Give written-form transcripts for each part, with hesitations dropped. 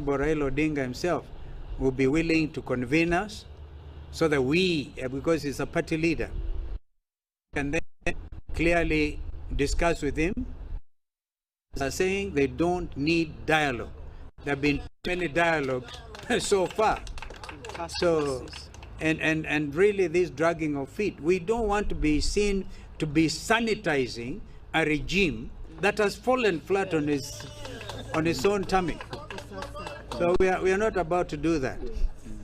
Raila-Odinga himself will be willing to convene us so that we, because he's a party leader, can then clearly discuss with him. Are saying they don't need dialogue. There have been many dialogues so far. So, and really this dragging of feet, we don't want to be seen to be sanitizing a regime that has fallen flat on its own tummy. So we are not about to do that.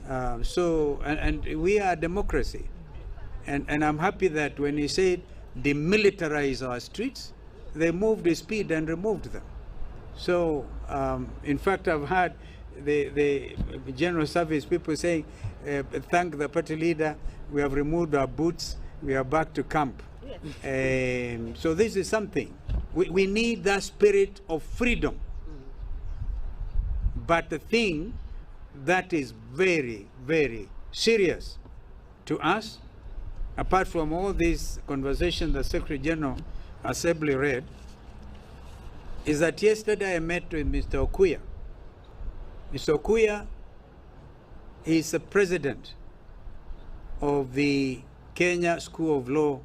And we are a democracy. And I'm happy that when he said demilitarize our streets, they moved with speed and removed them. So, in fact, I've heard the general service people saying, thank the party leader, we have removed our boots, we are back to camp. So this is something. We need that spirit of freedom. But the thing that is very, very serious to us, apart from all these conversations the Secretary General Assembly read, is that yesterday I met with Mr. Okuya. Mr. Okuya is the president of the Kenya School of Law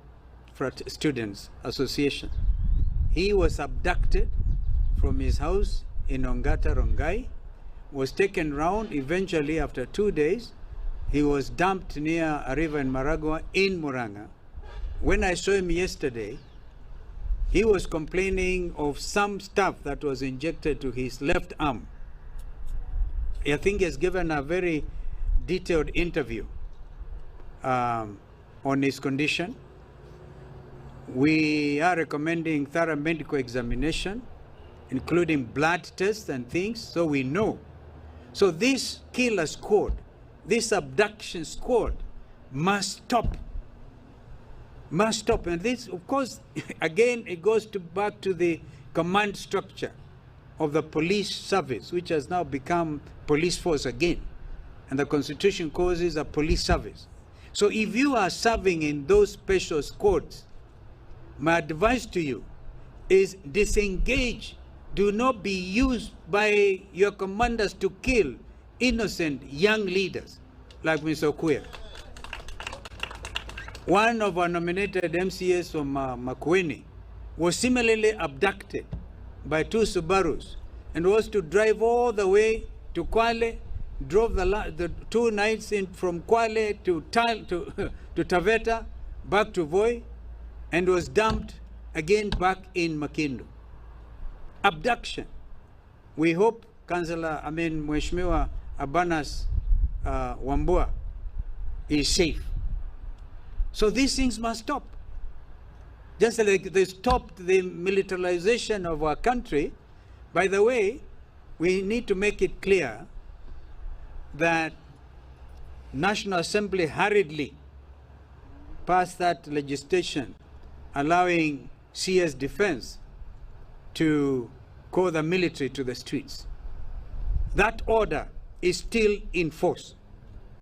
Students Association. He was abducted from his house in Ongata, Rongai, was taken round. Eventually, after 2 days, he was dumped near a river in Maragua in Murang'a. When I saw him yesterday, he was complaining of some stuff that was injected to his left arm. I think he has given a very detailed interview on his condition. We are recommending thorough medical examination, including blood tests and things, so we know. So this killer squad, this abduction squad must stop. Must stop. And this, of course, again, it goes back to the command structure of the police service, which has now become police force again. And the Constitution calls it a police service. So if you are serving in those special squads, my advice to you is disengage. Do not be used by your commanders to kill innocent young leaders like Mr. Okuya. One of our nominated MCAs from Makueni was similarly abducted by 2 Subarus and was to drive all the way to Kwale, drove the 2 nights in from Kwale to Taveta, back to Voi, and was dumped again back in Makindu. Abduction. We hope Mheshimiwa Abanas Wambua is safe. So these things must stop. Just like they stopped the militarization of our country. By the way, we need to make it clear that National Assembly hurriedly passed that legislation allowing CS Defense to call the military to the streets. That order is still in force.